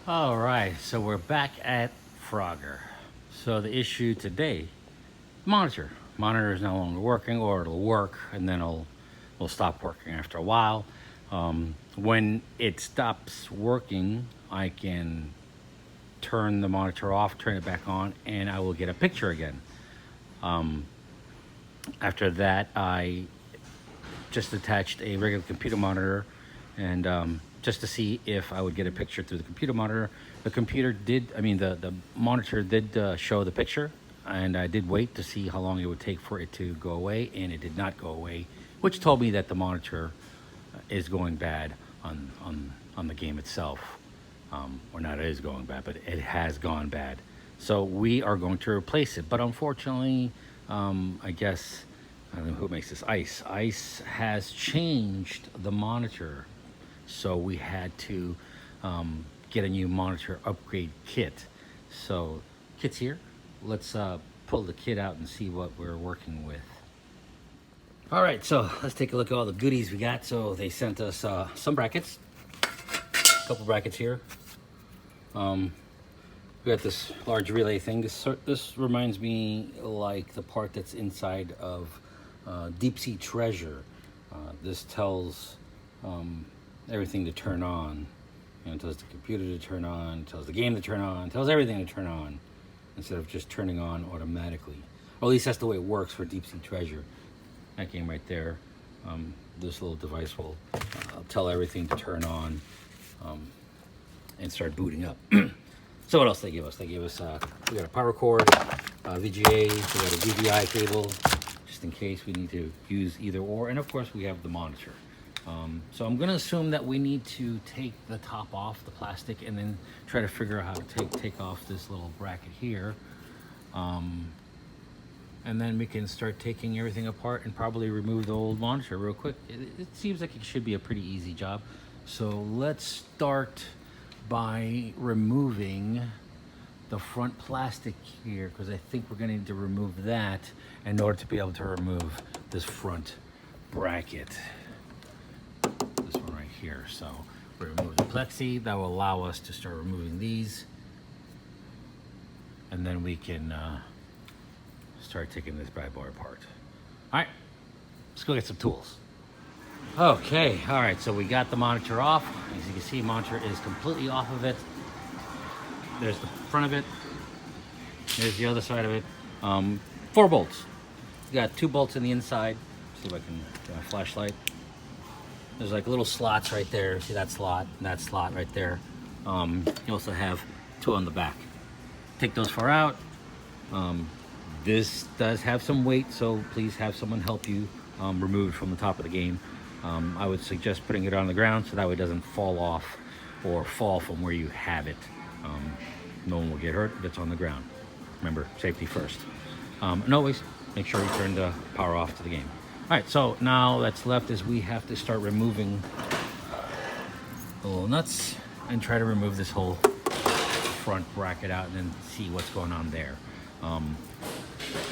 All right, so we're back at Frogger. So the issue today, monitor. Monitor is no longer working, or it'll work and then will stop working after a while. When it stops working, I can turn the monitor off, turn it back on, and I will get a picture again. Um, After that, I just attached a regular computer monitor and just to see if I would get a picture through the computer monitor. The computer did, I mean, the monitor did show the picture, and I did wait to see how long it would take for it to go away, and it did not go away, which told me that the monitor is going bad on the game itself. Or not, it is going bad, but it has gone bad. So we are going to replace it. But unfortunately, I guess, I don't know who makes this, Ice. Ice has changed the monitor. So we had to get a new monitor upgrade kit. So, kit's here. Let's pull the kit out and see what we're working with. All right, so let's take a look at all the goodies we got. So they sent us some brackets, a couple brackets here. We got this large relay thing. This reminds me like the part that's inside of Deep Sea Treasure. This tells everything to turn on. You know, it tells the computer to turn on, tells the game to turn on, tells everything to turn on, instead of just turning on automatically. Or at least that's the way it works for Deep Sea Treasure. That game right there. This little device will tell everything to turn on and start booting up. So what else they give us? They gave us, we got a power cord, VGA, we got a DVI cable, just in case we need to use either or, and of course we have the monitor. So I'm gonna assume that we need to take the top off, the plastic, and then try to figure out how to take off this little bracket here. And then we can start taking everything apart and probably remove the old monitor real quick. It seems like it should be a pretty easy job. So let's start by removing the front plastic here, because I think we're going to need to remove that in order to be able to remove this front bracket. This one right here. So we remove the plexi. That will allow us to start removing these. And then we can start taking this bad boy apart. All right, let's go get some tools. Okay, all right, so we got the monitor off. As you can see, monitor is completely off of it. There's the front of it. There's the other side of it. 4 bolts. You got 2 bolts in the inside. See if I can get my flashlight. There's like little slots right there. See that slot and that slot right there. You also have 2 on the back. Take those 4 out. This does have some weight, so please have someone help you remove it from the top of the game. I would suggest putting it on the ground so that way it doesn't fall off or fall from where you have it. No one will get hurt if it's on the ground. Remember, safety first. And always make sure you turn the power off to the game. All right, so now that's left is we have to start removing the little nuts and try to remove this whole front bracket out and then see what's going on there.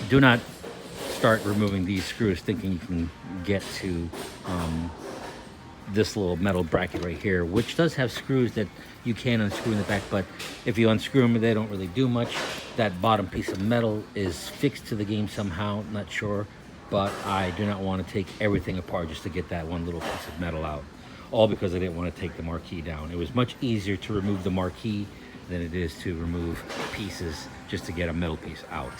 Do not start removing these screws thinking you can get to this little metal bracket right here, which does have screws that you can unscrew in the back, but if you unscrew them, they don't really do much. That bottom piece of metal is fixed to the game somehow, not sure, but I do not want to take everything apart just to get that one little piece of metal out, all because I didn't want to take the marquee down. It was much easier to remove the marquee than it is to remove pieces just to get a metal piece out.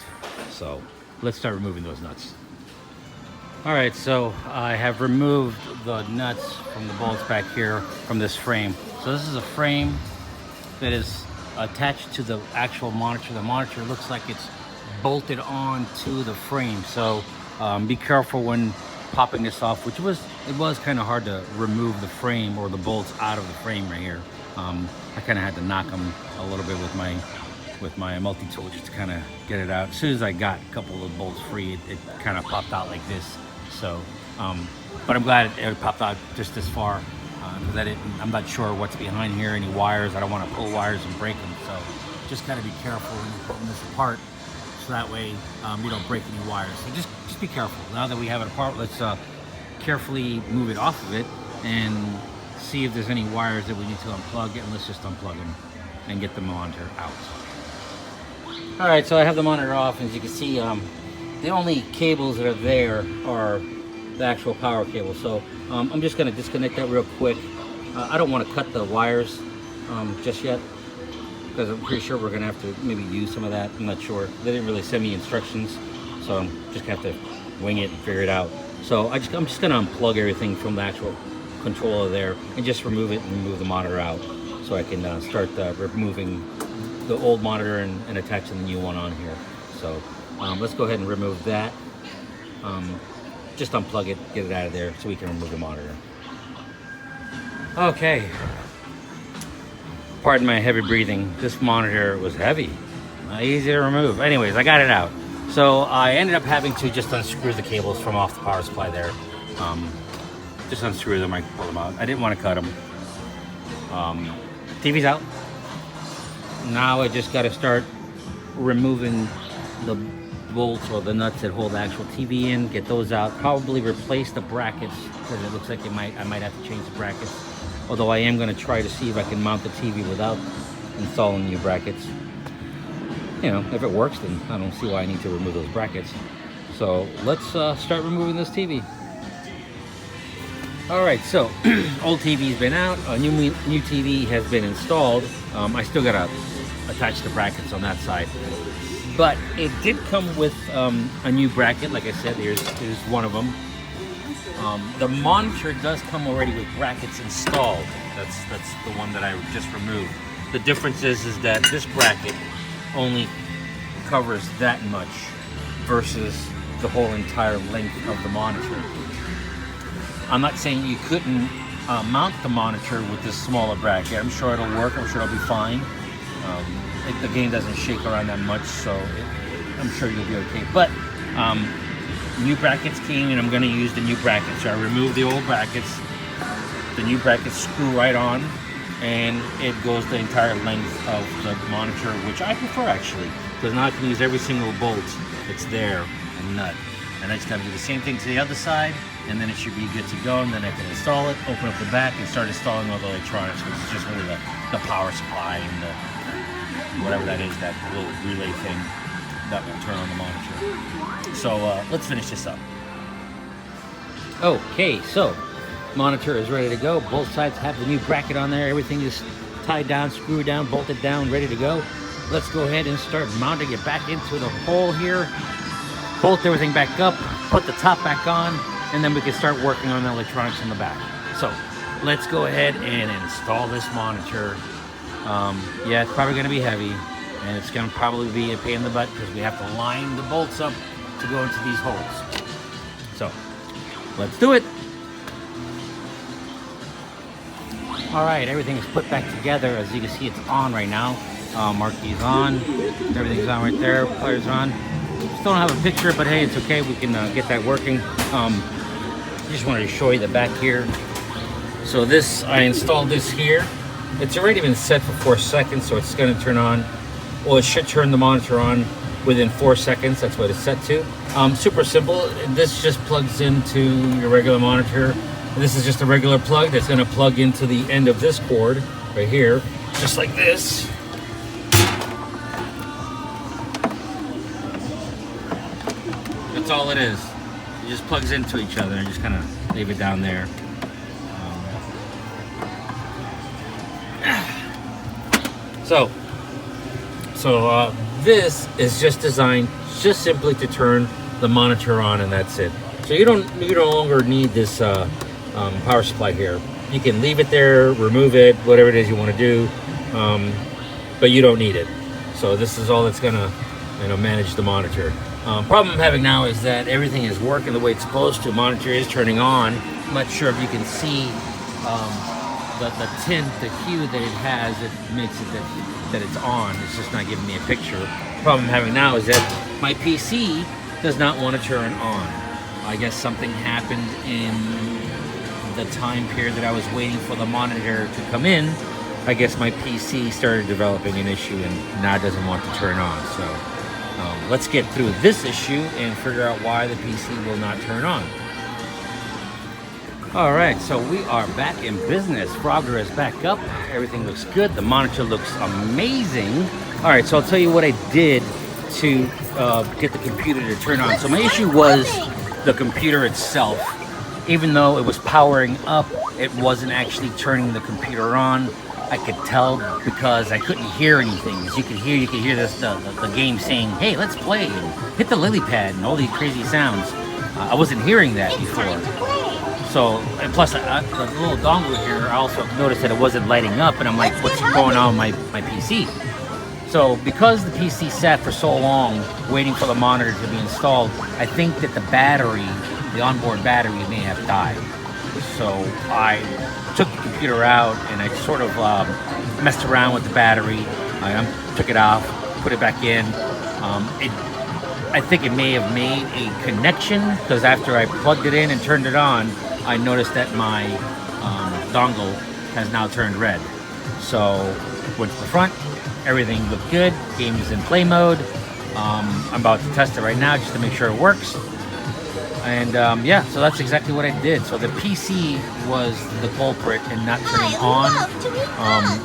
So let's start removing those nuts. All right, so I have removed the nuts from the bolts back here from this frame. So this is a frame that is attached to the actual monitor. The monitor looks like it's bolted on to the frame. So be careful when popping this off, it was kind of hard to remove the frame or the bolts out of the frame right here. I kind of had to knock them a little bit with my multi-tool just to kind of get it out. As soon as I got a couple of bolts free, it kind of popped out like this. So, but I'm glad it popped out just this far. I'm not sure what's behind here, any wires. I don't want to pull wires and break them. So just got to be careful when you're pulling this apart, so that way you don't break any wires. So just be careful. Now that we have it apart, let's carefully move it off of it and see if there's any wires that we need to unplug, and let's just unplug them. and get the monitor out. All right, so I have the monitor off. As you can see, the only cables that are there are the actual power cable. So I'm just gonna disconnect that real quick. I don't want to cut the wires just yet, because I'm pretty sure we're gonna have to maybe use some of that. I'm not sure. They didn't really send me instructions, so I'm just gonna have to wing it and figure it out. So I'm just gonna unplug everything from the actual controller there and just remove it and remove the monitor out, so I can start removing the old monitor and attaching the new one on here. So let's go ahead and remove that. Just unplug it, get it out of there so we can remove the monitor. Okay. Pardon my heavy breathing. This monitor was heavy, not easy to remove. Anyways, I got it out. So I ended up having to just unscrew the cables from off the power supply there. Just unscrew them, I pull them out. I didn't want to cut them. TV's out. Now I just got to start removing the bolts or the nuts that hold the actual TV in, get those out, probably replace the brackets, because it looks like I might have to change the brackets. Although I am going to try to see if I can mount the TV without installing new brackets. You know, if it works, then I don't see why I need to remove those brackets. So let's start removing this TV. All right, so old TV's been out, a new TV has been installed. I still gotta attach the brackets on that side, but it did come with a new bracket. Like I said, there's one of them. The monitor does come already with brackets installed. That's the one that I just removed. The difference is that this bracket only covers that much versus the whole entire length of the monitor. I'm not saying you couldn't mount the monitor with this smaller bracket. I'm sure it'll work. I'm sure it'll be fine. The game doesn't shake around that much, so I'm sure you'll be okay. But new brackets came, and I'm going to use the new brackets. So I removed the old brackets. The new brackets screw right on, and it goes the entire length of the monitor, which I prefer actually, because now I can use every single bolt that's there and nut. And I just got to do the same thing to the other side, and then it should be good to go. And then I can install it, open up the back, and start installing all the electronics, which is just really the power supply and the whatever that is, that little relay thing that will turn on the monitor. So let's finish this up. Okay, so monitor is ready to go. Both sides have the new bracket on there. Everything is tied down, screwed down, bolted down, ready to go. Let's go ahead and start mounting it back into the hole here. Bolt everything back up, put the top back on, and then we can start working on the electronics in the back. So let's go ahead and install this monitor. Yeah, it's probably going to be heavy, and it's going to probably be a pain in the butt because we have to line the bolts up to go into these holes. So let's do it. All right, everything is put back together. As you can see, it's on right now. Marquee's on, everything's on right there, player's on. Still don't have a picture, but hey, it's okay. We can get that working. Just wanted to show you the back here. So this, I installed this here. It's already been set for 4 seconds, so it's going to turn on. Well, it should turn the monitor on within 4 seconds. That's what it's set to. Super simple. This just plugs into your regular monitor. This is just a regular plug that's going to plug into the end of this cord right here, just like this. That's all it is. It just plugs into each other and just kind of leave it down there. So this is just designed just simply to turn the monitor on, and that's it. So you no longer need this power supply here. You can leave it there, remove it, whatever it is you want to do, but you don't need it. So this is all that's gonna, manage the monitor. Problem I'm having now is that everything is working the way it's supposed to. Monitor is turning on. I'm not sure if you can see the tint, the hue that it has. It makes it that it's on. It's just not giving me a picture. Problem I'm having now is that my PC does not want to turn on. I guess something happened in the time period that I was waiting for the monitor to come in. I guess my PC started developing an issue and now it doesn't want to turn on. So let's get through this issue and figure out why the PC will not turn on. All right, so we are back in business. Frogger is back up. Everything looks good. The monitor looks amazing. All right, so I'll tell you what I did to get the computer to turn on. So my issue was the computer itself. Even though it was powering up, it wasn't actually turning the computer on. I could tell because I couldn't hear anything. As you could hear this the game saying, "Hey, let's play," and hit the lily pad and all these crazy sounds. I wasn't hearing that before. So, and plus the little dongle here, I also noticed that it wasn't lighting up, and I'm like, what's going on with my PC? So because the PC sat for so long waiting for the monitor to be installed, I think that the battery, the onboard battery, may have died. So I took the computer out and I sort of messed around with the battery. I took it off, put it back in. I think it may have made a connection because after I plugged it in and turned it on, I noticed that my dongle has now turned red. So went to the front, everything looked good, game is in play mode. I'm about to test it right now just to make sure it works. And yeah, so that's exactly what I did. So the PC was the culprit in not turning on.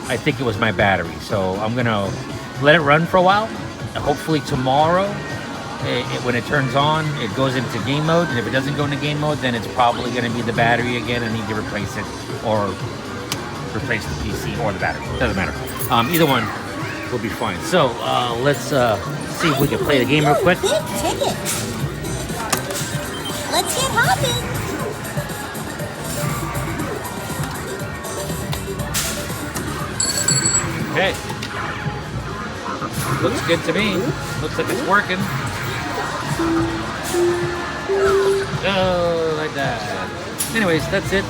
I think it was my battery. So I'm gonna let it run for a while. Hopefully tomorrow, when it turns on, it goes into game mode. And if it doesn't go into game mode, then it's probably gonna be the battery again. I need to replace it or replace the PC or the battery. Doesn't matter. Either one will be fine. So let's see if we can play the game real quick. Big ticket. Let's get hopping. Okay. Looks good to me. Looks like it's working. Oh, like that. Anyways, that's it.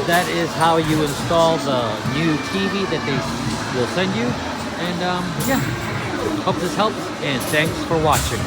That is how you install the new TV that they will send you. And yeah, hope this helps. And thanks for watching.